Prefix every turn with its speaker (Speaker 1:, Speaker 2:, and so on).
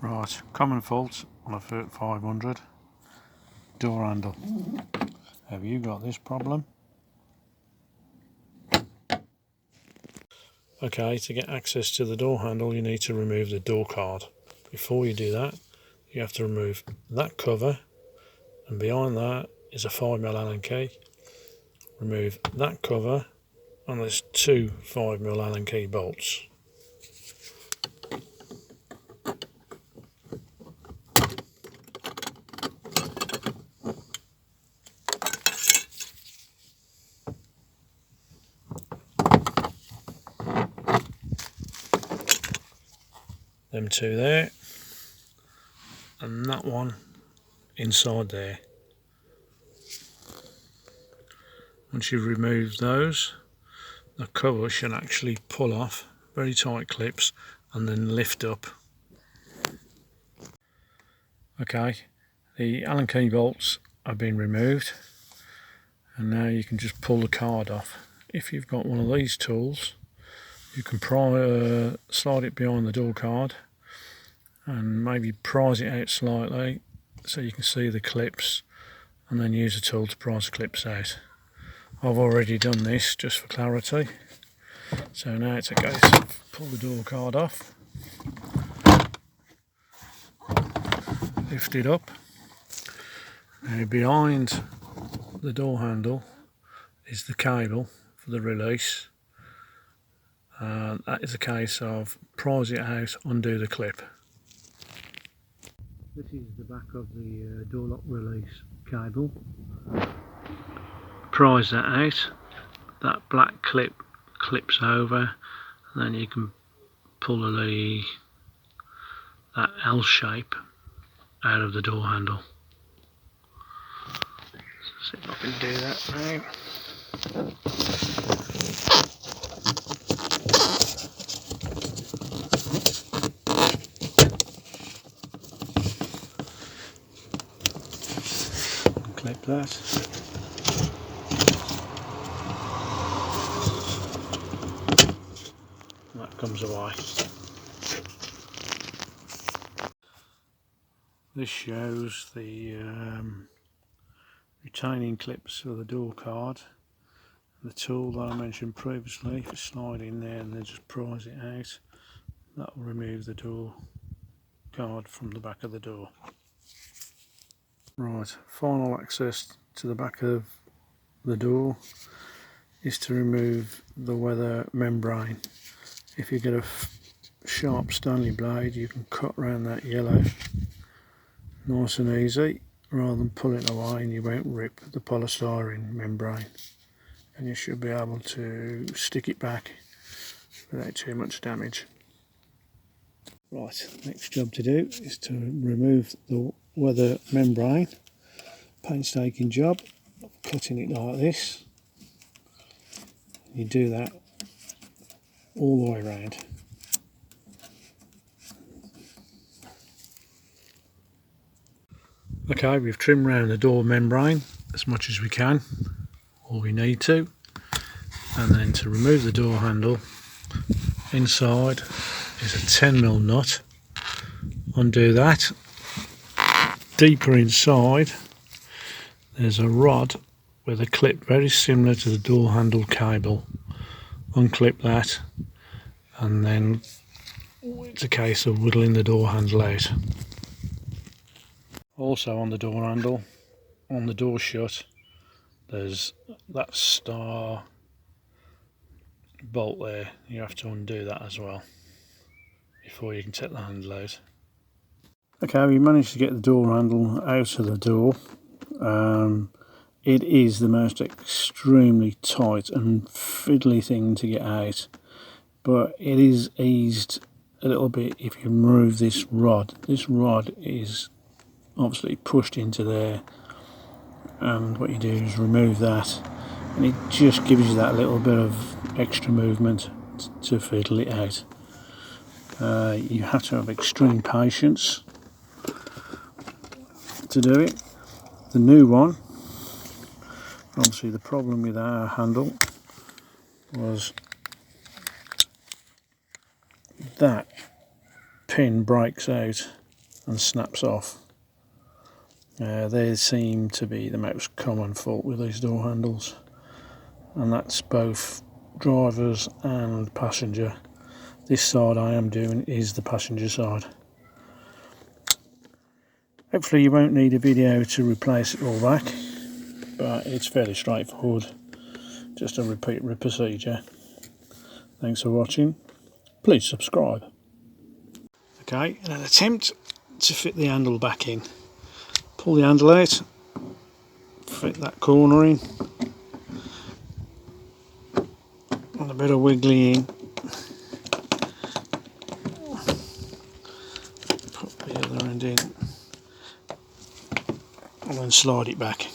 Speaker 1: Right, common fault on a Fiat 500 door handle. Have you got this problem? Okay, to get access to the door handle you need to remove the door card. Before you do that you have to remove that cover, and behind that is a 5mm Allen key. Remove that cover and there's two 5mm Allen key bolts. Them two there, and that one inside there. Once you've removed those, the cover should actually pull off, very tight clips, and then lift up. Okay, the Allen key bolts have been removed, and now you can just pull the card off. If you've got one of these tools, you can slide it behind the door card and maybe prise it out slightly so you can see the clips, and then use a tool to prise the clips out. I've already done this just for clarity, so now it's a case of pull the door card off, lift it up. Now behind the door handle is the cable for the release. That is a case of prise it out, undo the clip. This is the back of the door lock release cable. Prise that out, that black clip clips over, and then you can pull that L shape out of the door handle. See if I can do that now. Clip that. That comes away. This shows the retaining clips for the door card. The tool that I mentioned previously, if you slide in there and then just prise it out, that will remove the door card from the back of the door. Right, final access to the back of the door is to remove the weather membrane. If you get a sharp Stanley blade, you can cut around that yellow nice and easy, rather than pull it away, and you won't rip the polystyrene membrane, and you should be able to stick it back without too much damage. Right, next job to do is to remove the weather membrane. Painstaking job, cutting it like this. You do that all the way around. Okay, we've trimmed around the door membrane as much as we can, all we need to, and then to remove the door handle, inside is a 10mm nut. Undo that. Deeper inside there's a rod with a clip very similar to the door handle cable. Unclip that, and then it's a case of whittling the door handle out. Also on the door handle, on the door shut, there's that star bolt there. You have to undo that as well before you can take the handle out. Okay, we managed to get the door handle out of the door. It is the most extremely tight and fiddly thing to get out, but it is eased a little bit if you remove this rod. This rod is obviously pushed into there, and what you do is remove that, and it just gives you that little bit of extra movement to fiddle it out. You have to have extreme patience to do it. The new one, obviously the problem with our handle was that pin breaks out and snaps off. They seem to be the most common fault with these door handles, and that's both drivers and passenger. This side I am doing is the passenger side. Hopefully you won't need a video to replace it all back, but it's fairly straightforward, just a repeat procedure. Thanks for watching, please subscribe. Okay, in an attempt to fit the handle back in, pull the handle out, fit that corner in, and a bit of wiggling, put the other end in, and then slide it back.